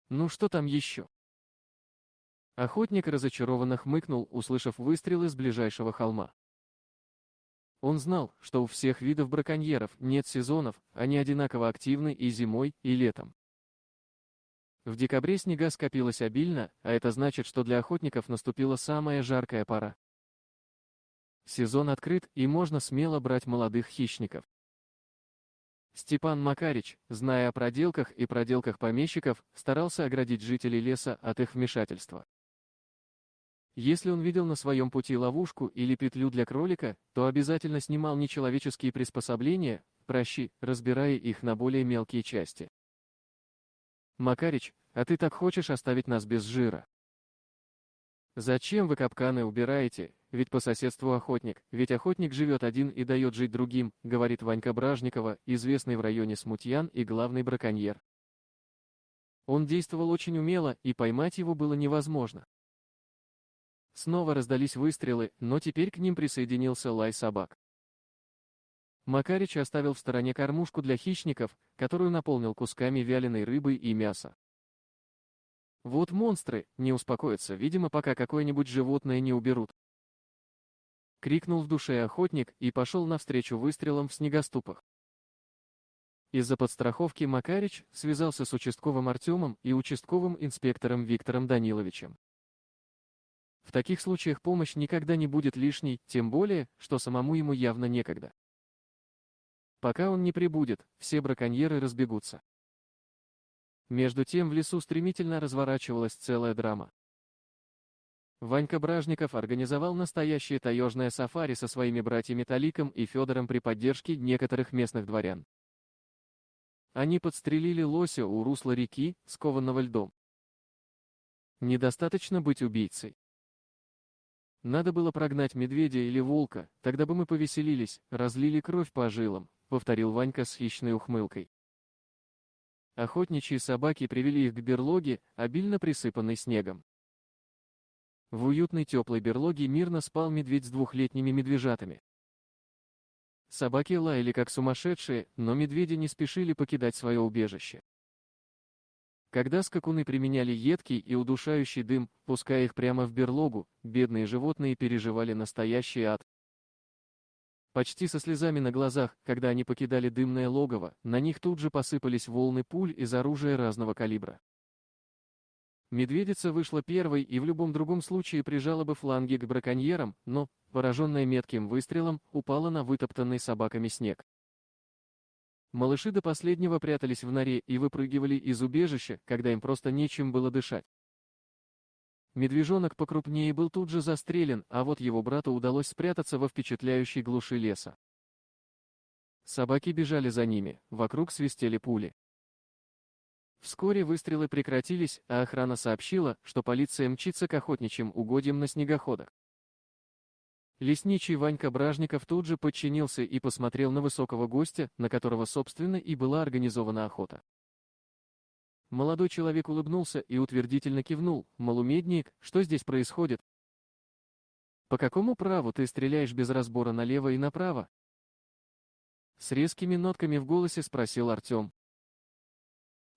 Ну что там еще? Охотник разочарованно хмыкнул, услышав выстрелы с ближайшего холма. Он знал, что у всех видов браконьеров нет сезонов, они одинаково активны и зимой, и летом. В декабре снега скопилось обильно, а это значит, что для охотников наступила самая жаркая пора. Сезон открыт, и можно смело брать молодых хищников. Степан Макарич, зная о проделках и проделках помещиков, старался оградить жителей леса от их вмешательства. Если он видел на своем пути ловушку или петлю для кролика, то обязательно снимал нечеловеческие приспособления, пращи, разбирая их на более мелкие части. «Макарич, а ты так хочешь оставить нас без жира? Зачем вы капканы убираете, ведь по соседству охотник, ведь охотник живет один и дает жить другим», говорит Ванька Бражникова, известный в районе смутьян и главный браконьер. Он действовал очень умело, и поймать его было невозможно. Снова раздались выстрелы, но теперь к ним присоединился лай собак. Макарич оставил в стороне кормушку для хищников, которую наполнил кусками вяленой рыбы и мяса. Вот монстры не успокоятся, видимо, пока какое-нибудь животное не уберут. Крикнул в душе охотник и пошел навстречу выстрелам в снегоступах. Из-за подстраховки Макарич связался с участковым Артемом и участковым инспектором Виктором Даниловичем. В таких случаях помощь никогда не будет лишней, тем более, что самому ему явно некогда. Пока он не прибудет, все браконьеры разбегутся. Между тем в лесу стремительно разворачивалась целая драма. Ванька Бражников организовал настоящее таежное сафари со своими братьями Таликом и Федором при поддержке некоторых местных дворян. Они подстрелили лося у русла реки, скованного льдом. Недостаточно быть убийцей. Надо было прогнать медведя или волка, тогда бы мы повеселились, разлили кровь по жилам, повторил Ванька с хищной ухмылкой. Охотничьи собаки привели их к берлоге, обильно присыпанной снегом. В уютной теплой берлоге мирно спал медведь с двухлетними медвежатами. Собаки лаяли как сумасшедшие, но медведи не спешили покидать свое убежище. Когда скакуны применяли едкий и удушающий дым, пуская их прямо в берлогу, бедные животные переживали настоящий ад. Почти со слезами на глазах, когда они покидали дымное логово, на них тут же посыпались волны пуль из оружия разного калибра. Медведица вышла первой и в любом другом случае прижала бы фланги к браконьерам, но, пораженная метким выстрелом, упала на вытоптанный собаками снег. Малыши до последнего прятались в норе и выпрыгивали из убежища, когда им просто нечем было дышать. Медвежонок покрупнее был тут же застрелен, а вот его брату удалось спрятаться во впечатляющей глуши леса. Собаки бежали за ними, вокруг свистели пули. Вскоре выстрелы прекратились, а охрана сообщила, что полиция мчится к охотничьим угодьям на снегоходах. Лесничий Ванька Бражников тут же подчинился и посмотрел на высокого гостя, на которого, собственно, и была организована охота. Молодой человек улыбнулся и утвердительно кивнул, мол, умедник, что здесь происходит? По какому праву ты стреляешь без разбора налево и направо? С резкими нотками в голосе спросил Артем.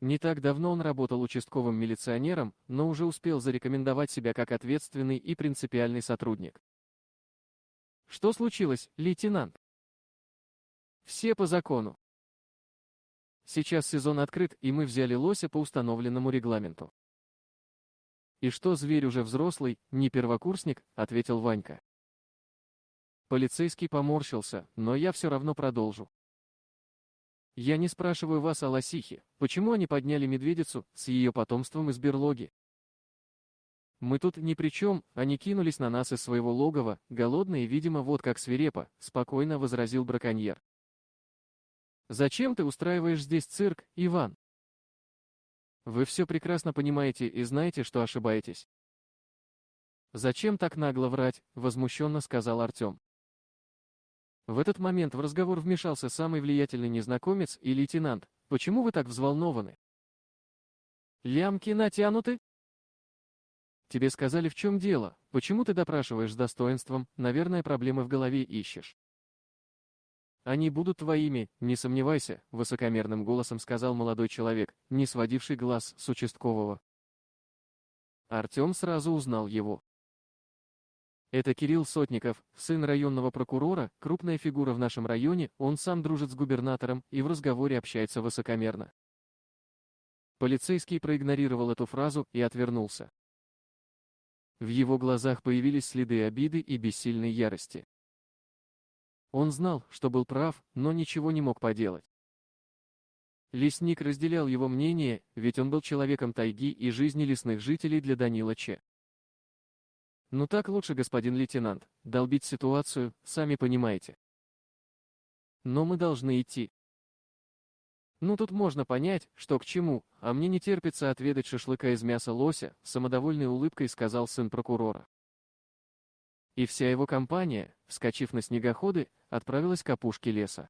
Не так давно он работал участковым милиционером, но уже успел зарекомендовать себя как ответственный и принципиальный сотрудник. Что случилось, лейтенант? Все по закону. Сейчас сезон открыт, и мы взяли лося по установленному регламенту. И что, зверь уже взрослый, не первокурсник, ответил Ванька. Полицейский поморщился, но я все равно продолжу. Я не спрашиваю вас о лосихе, почему они подняли медведицу с ее потомством из берлоги. Мы тут ни при чем, они кинулись на нас из своего логова, голодные, видимо, вот как свирепо, спокойно возразил браконьер. Зачем ты устраиваешь здесь цирк, Иван? Вы все прекрасно понимаете и знаете, что ошибаетесь. Зачем так нагло врать, возмущенно сказал Артем. В этот момент в разговор вмешался самый влиятельный незнакомец и лейтенант. Почему вы так взволнованы? Лямки натянуты? Тебе сказали, в чем дело, почему ты допрашиваешь с достоинством, наверное, проблемы в голове ищешь. Они будут твоими, не сомневайся, высокомерным голосом сказал молодой человек, не сводивший глаз с участкового. Артем сразу узнал его. Это Кирилл Сотников, сын районного прокурора, крупная фигура в нашем районе, он сам дружит с губернатором и в разговоре общается высокомерно. Полицейский проигнорировал эту фразу и отвернулся. В его глазах появились следы обиды и бессильной ярости. Он знал, что был прав, но ничего не мог поделать. Лесник разделял его мнение, ведь он был человеком тайги и жизни лесных жителей для Данила Ч. «Ну так лучше, господин лейтенант, долбить ситуацию, сами понимаете. Но мы должны идти». «Ну тут можно понять, что к чему, а мне не терпится отведать шашлыка из мяса лося», самодовольной улыбкой сказал сын прокурора. И вся его компания, вскочив на снегоходы, отправилась к опушке леса.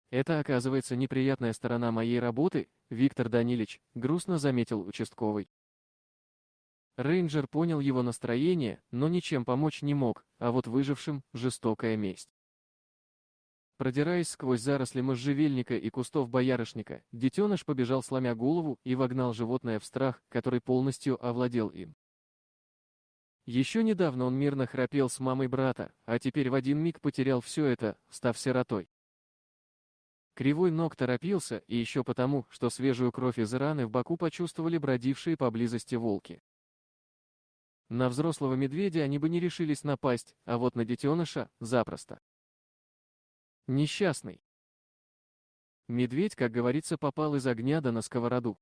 «Это, оказывается, неприятная сторона моей работы, Виктор Данилич», грустно заметил участковый. Рейнджер понял его настроение, но ничем помочь не мог, а вот выжившим – жестокая месть. Продираясь сквозь заросли можжевельника и кустов боярышника, детеныш побежал сломя голову и вогнал животное в страх, который полностью овладел им. Еще недавно он мирно храпел с мамой брата, а теперь в один миг потерял все это, став сиротой. Кривой Ног торопился, и еще потому, что свежую кровь из раны в боку почувствовали бродившие поблизости волки. На взрослого медведя они бы не решились напасть, а вот на детеныша – запросто. Несчастный. Медведь, как говорится, попал из огня да на сковороду.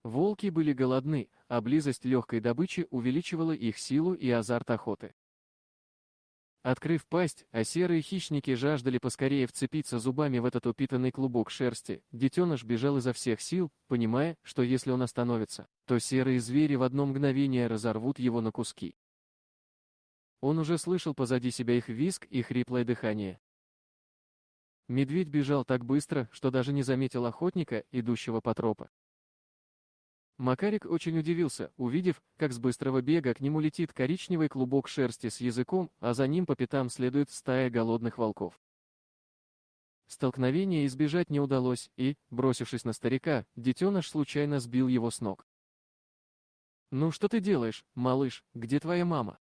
Волки были голодны, а близость легкой добычи увеличивала их силу и азарт охоты. Открыв пасть, а серые хищники жаждали поскорее вцепиться зубами в этот упитанный клубок шерсти, детеныш бежал изо всех сил, понимая, что если он остановится, то серые звери в одно мгновение разорвут его на куски. Он уже слышал позади себя их визг и хриплое дыхание. Медведь бежал так быстро, что даже не заметил охотника, идущего по тропе. Макарик очень удивился, увидев, как с быстрого бега к нему летит коричневый клубок шерсти с языком, а за ним по пятам следует стая голодных волков. Столкновения избежать не удалось, и, бросившись на старика, детеныш случайно сбил его с ног. «Ну что ты делаешь, малыш, где твоя мама?»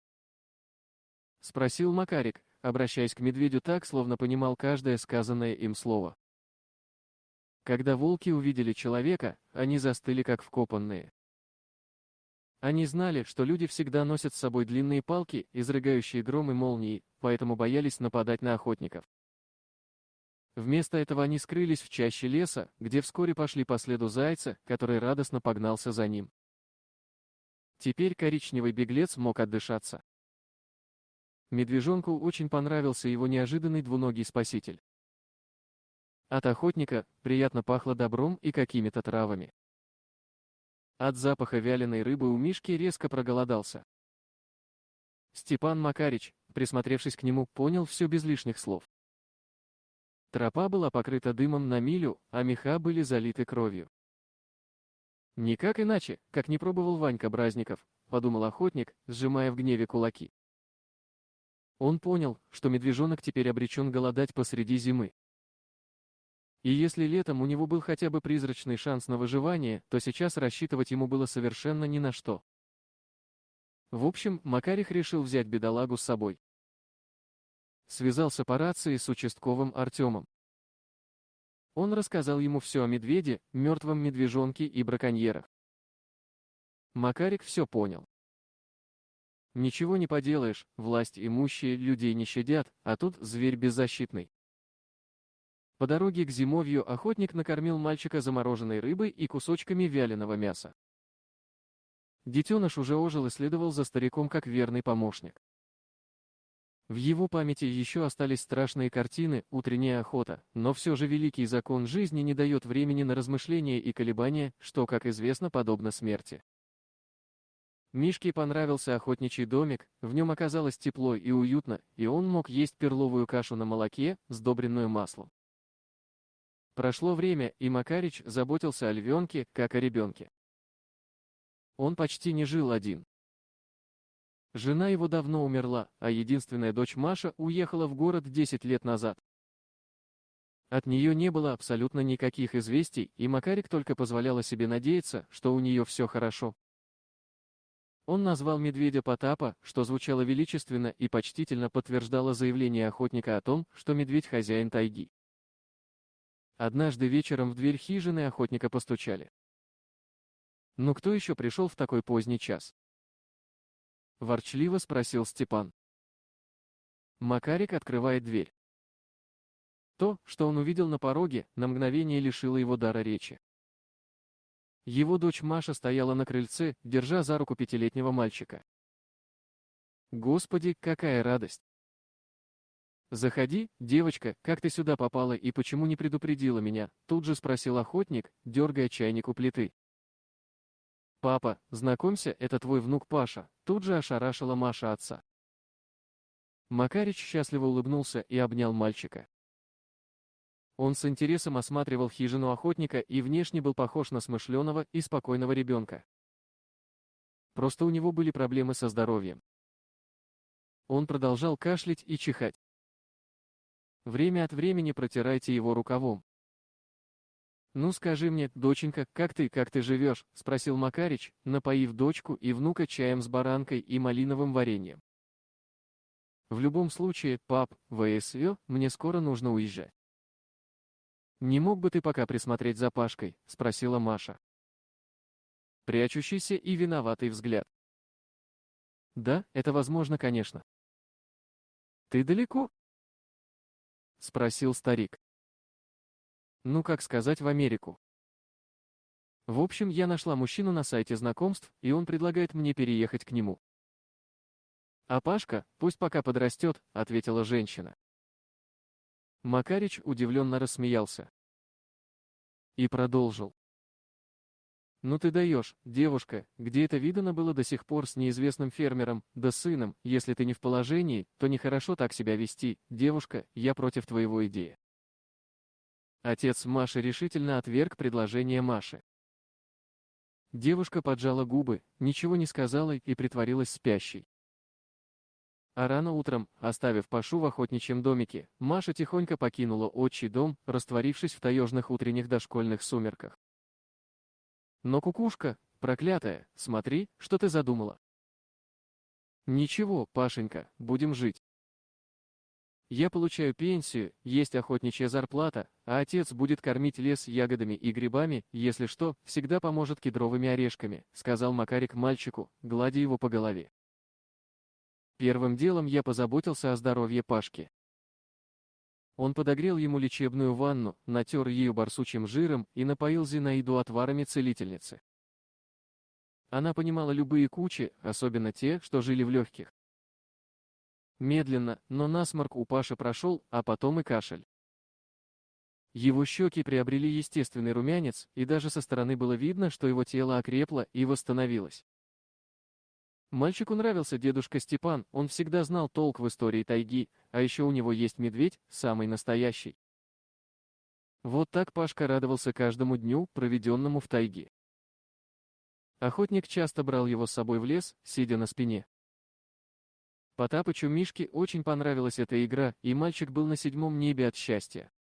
— спросил Макарик, обращаясь к медведю так, словно понимал каждое сказанное им слово. Когда волки увидели человека, они застыли как вкопанные. Они знали, что люди всегда носят с собой длинные палки, изрыгающие гром и молнии, поэтому боялись нападать на охотников. Вместо этого они скрылись в чаще леса, где вскоре пошли по следу зайца, который радостно погнался за ним. Теперь коричневый беглец мог отдышаться. Медвежонку очень понравился его неожиданный двуногий спаситель. От охотника приятно пахло добром и какими-то травами. От запаха вяленой рыбы у Мишки резко проголодался. Степан Макарич, присмотревшись к нему, понял все без лишних слов. Тропа была покрыта дымом на милю, а меха были залиты кровью. «Никак иначе, как не пробовал Ванька Бразников», — подумал охотник, сжимая в гневе кулаки. Он понял, что медвежонок теперь обречен голодать посреди зимы. И если летом у него был хотя бы призрачный шанс на выживание, то сейчас рассчитывать ему было совершенно ни на что. В общем, Макарих решил взять бедолагу с собой. Связался по рации с участковым Артемом. Он рассказал ему все о медведе, мертвом медвежонке и браконьерах. Макарик все понял. Ничего не поделаешь, власть имущие людей не щадят, а тут зверь беззащитный. По дороге к зимовью охотник накормил мальчика замороженной рыбой и кусочками вяленого мяса. Детеныш уже ожил и следовал за стариком как верный помощник. В его памяти еще остались страшные картины, утренняя охота, но все же великий закон жизни не дает времени на размышления и колебания, что, как известно, подобно смерти. Мишке понравился охотничий домик, в нем оказалось тепло и уютно, и он мог есть перловую кашу на молоке, сдобренную маслом. Прошло время, и Макарич заботился о львенке, как о ребенке. Он почти не жил один. Жена его давно умерла, а единственная дочь Маша уехала в город 10 лет назад. От нее не было абсолютно никаких известий, и Макарик только позволяла себе надеяться, что у нее все хорошо. Он назвал медведя Потапа, что звучало величественно и почтительно подтверждало заявление охотника о том, что медведь хозяин тайги. Однажды вечером в дверь хижины охотника постучали. «Ну кто еще пришел в такой поздний час?» — ворчливо спросил Степан. Макарик открывает дверь. То, что он увидел на пороге, на мгновение лишило его дара речи. Его дочь Маша стояла на крыльце, держа за руку пятилетнего мальчика. Господи, какая радость! «Заходи, девочка, как ты сюда попала и почему не предупредила меня?» Тут же спросил охотник, дергая чайник у плиты. «Папа, знакомься, это твой внук Паша», тут же ошарашила Маша отца. Макарич счастливо улыбнулся и обнял мальчика. Он с интересом осматривал хижину охотника и внешне был похож на смышленого и спокойного ребенка. Просто у него были проблемы со здоровьем. Он продолжал кашлять и чихать. Время от времени протирайте его рукавом. «Ну скажи мне, доченька, как ты живешь?» — спросил Макарич, напоив дочку и внука чаем с баранкой и малиновым вареньем. «В любом случае, пап, ВСВ, мне скоро нужно уезжать». «Не мог бы ты пока присмотреть за Пашкой?» — спросила Маша. Прячущийся и виноватый взгляд. «Да, это возможно, конечно». «Ты далеко?» — спросил старик. «Ну как сказать, в Америку. В общем, я нашла мужчину на сайте знакомств, и он предлагает мне переехать к нему». «А Пашка, пусть пока подрастет», — ответила женщина. Макарич удивленно рассмеялся. И продолжил. «Ну ты даешь, девушка, где это видано было до сих пор с неизвестным фермером, да сыном, если ты не в положении, то нехорошо так себя вести, девушка, я против твоего идеи». Отец Маши решительно отверг предложение Маши. Девушка поджала губы, ничего не сказала и притворилась спящей. А рано утром, оставив Пашу в охотничьем домике, Маша тихонько покинула отчий дом, растворившись в таежных утренних дошкольных сумерках. Но кукушка, проклятая, смотри, что ты задумала. Ничего, Пашенька, будем жить. Я получаю пенсию, есть охотничья зарплата, а отец будет кормить лес ягодами и грибами, если что, всегда поможет кедровыми орешками, сказал Макарик мальчику, гладя его по голове. Первым делом я позаботился о здоровье Пашки. Он подогрел ему лечебную ванну, натер ею барсучьим жиром и напоил Зинаиду отварами целительницы. Она понимала любые кучи, особенно те, что жили в легких. Медленно, но насморк у Паши прошел, а потом и кашель. Его щеки приобрели естественный румянец, и даже со стороны было видно, что его тело окрепло и восстановилось. Мальчику нравился дедушка Степан, он всегда знал толк в истории тайги, а еще у него есть медведь, самый настоящий. Вот так Пашка радовался каждому дню, проведенному в тайге. Охотник часто брал его с собой в лес, сидя на спине. Потапычу Мишке очень понравилась эта игра, и мальчик был на седьмом небе от счастья.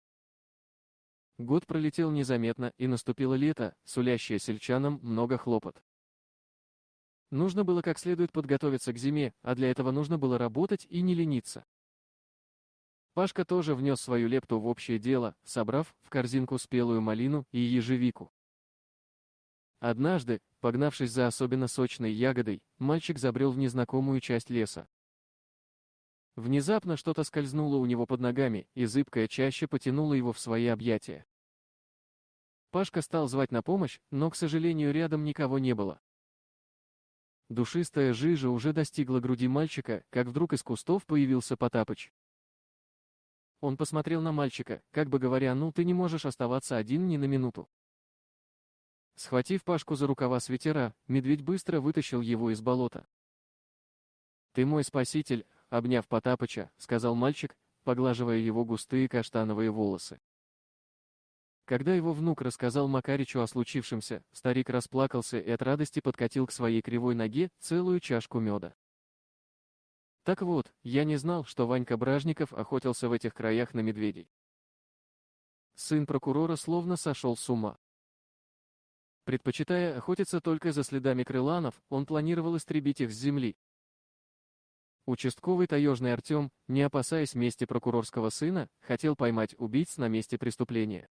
Год пролетел незаметно, и наступило лето, сулящее сельчанам много хлопот. Нужно было как следует подготовиться к зиме, а для этого нужно было работать и не лениться. Пашка тоже внес свою лепту в общее дело, собрав в корзинку спелую малину и ежевику. Однажды, погнавшись за особенно сочной ягодой, мальчик забрел в незнакомую часть леса. Внезапно что-то скользнуло у него под ногами, и зыбкая чаща потянула его в свои объятия. Пашка стал звать на помощь, но, к сожалению, рядом никого не было. Душистая жижа уже достигла груди мальчика, как вдруг из кустов появился Потапыч. Он посмотрел на мальчика, как бы говоря, ну ты не можешь оставаться один ни на минуту. Схватив Пашку за рукава свитера, медведь быстро вытащил его из болота. «Ты мой спаситель», — обняв Потапыча, сказал мальчик, поглаживая его густые каштановые волосы. Когда его внук рассказал Макаричу о случившемся, старик расплакался и от радости подкатил к своей кривой ноге целую чашку меда. Так вот, я не знал, что Ванька Бражников охотился в этих краях на медведей. Сын прокурора словно сошел с ума. Предпочитая охотиться только за следами крыланов, он планировал истребить их с земли. Участковый таежный Артем, не опасаясь мести прокурорского сына, хотел поймать убийц на месте преступления.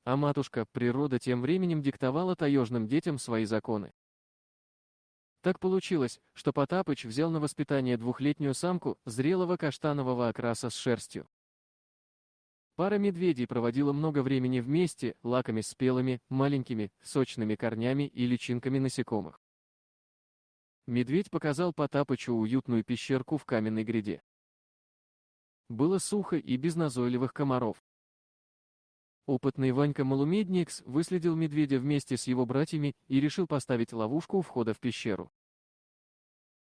А матушка, природа, тем временем диктовала таежным детям свои законы. Так получилось, что Потапыч взял на воспитание двухлетнюю самку зрелого каштанового окраса с шерстью. Пара медведей проводила много времени вместе, лакомясь спелыми, маленькими, сочными корнями и личинками насекомых. Медведь показал Потапычу уютную пещерку в каменной гряде. Было сухо и без назойливых комаров. Опытный Ванька Малумедникс выследил медведя вместе с его братьями и решил поставить ловушку у входа в пещеру.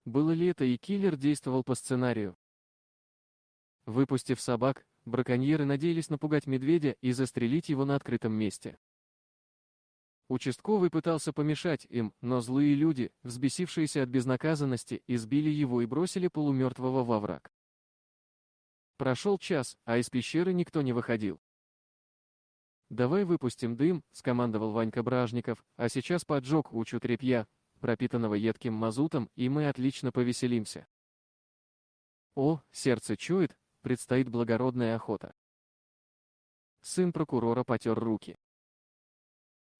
Было лето, и киллер действовал по сценарию. Выпустив собак, браконьеры надеялись напугать медведя и застрелить его на открытом месте. Участковый пытался помешать им, но злые люди, взбесившиеся от безнаказанности, избили его и бросили полумертвого во враг. Прошел час, а из пещеры никто не выходил. «Давай выпустим дым», — скомандовал Ванька Бражников, «а сейчас поджег кучу тряпья, пропитанного едким мазутом, и мы отлично повеселимся». О, сердце чует, предстоит благородная охота. Сын прокурора потер руки.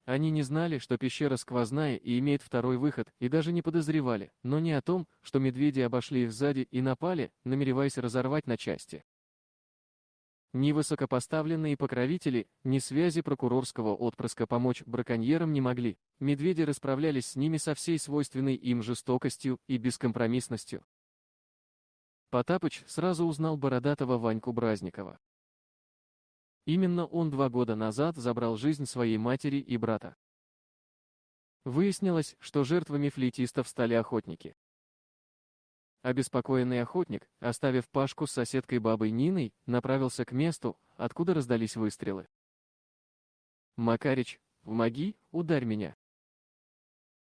Они не знали, что пещера сквозная и имеет второй выход, и даже не подозревали, но не о том, что медведи обошли их сзади и напали, намереваясь разорвать на части. Ни высокопоставленные покровители, ни связи прокурорского отпрыска помочь браконьерам не могли. Медведи расправлялись с ними со всей свойственной им жестокостью и бескомпромиссностью. Потапыч сразу узнал бородатого Ваньку Бразникова. Именно он 2 года назад забрал жизнь своей матери и брата. Выяснилось, что жертвами флейтистов стали охотники. Обеспокоенный охотник, оставив Пашку с соседкой бабой Ниной, направился к месту, откуда раздались выстрелы. «Макарич, помоги, ударь меня!»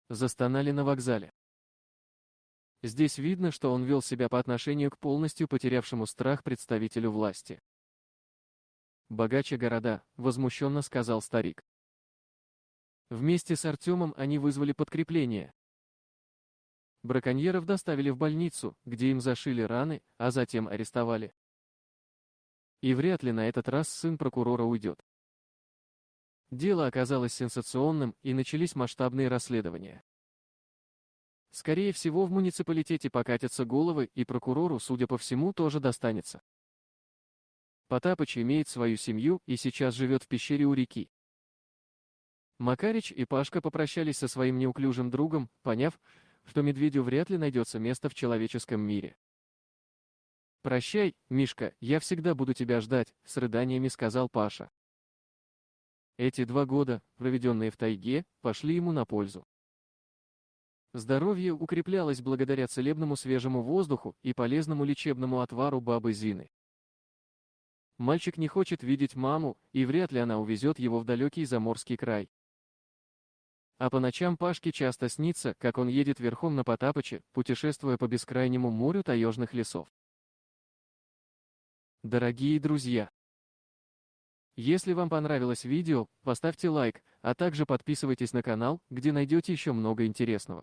Застонали на вокзале. Здесь видно, что он вел себя по отношению к полностью потерявшему страх представителю власти. «Богаче города», — возмущенно сказал старик. Вместе с Артемом они вызвали подкрепление. Браконьеров доставили в больницу, где им зашили раны, а затем арестовали. И вряд ли на этот раз сын прокурора уйдет. Дело оказалось сенсационным, и начались масштабные расследования. Скорее всего, в муниципалитете покатятся головы, и прокурору, судя по всему, тоже достанется. Потапыч имеет свою семью и сейчас живет в пещере у реки. Макарич и Пашка попрощались со своим неуклюжим другом, поняв, что медведю вряд ли найдется место в человеческом мире. «Прощай, Мишка, я всегда буду тебя ждать», — с рыданиями сказал Паша. Эти 2 года, проведенные в тайге, пошли ему на пользу. Здоровье укреплялось благодаря целебному свежему воздуху и полезному лечебному отвару бабы Зины. Мальчик не хочет видеть маму, и вряд ли она увезет его в далекий заморский край. А по ночам Пашке часто снится, как он едет верхом на Потапыче, путешествуя по бескрайнему морю таежных лесов. Дорогие друзья! Если вам понравилось видео, поставьте лайк, а также подписывайтесь на канал, где найдете еще много интересного.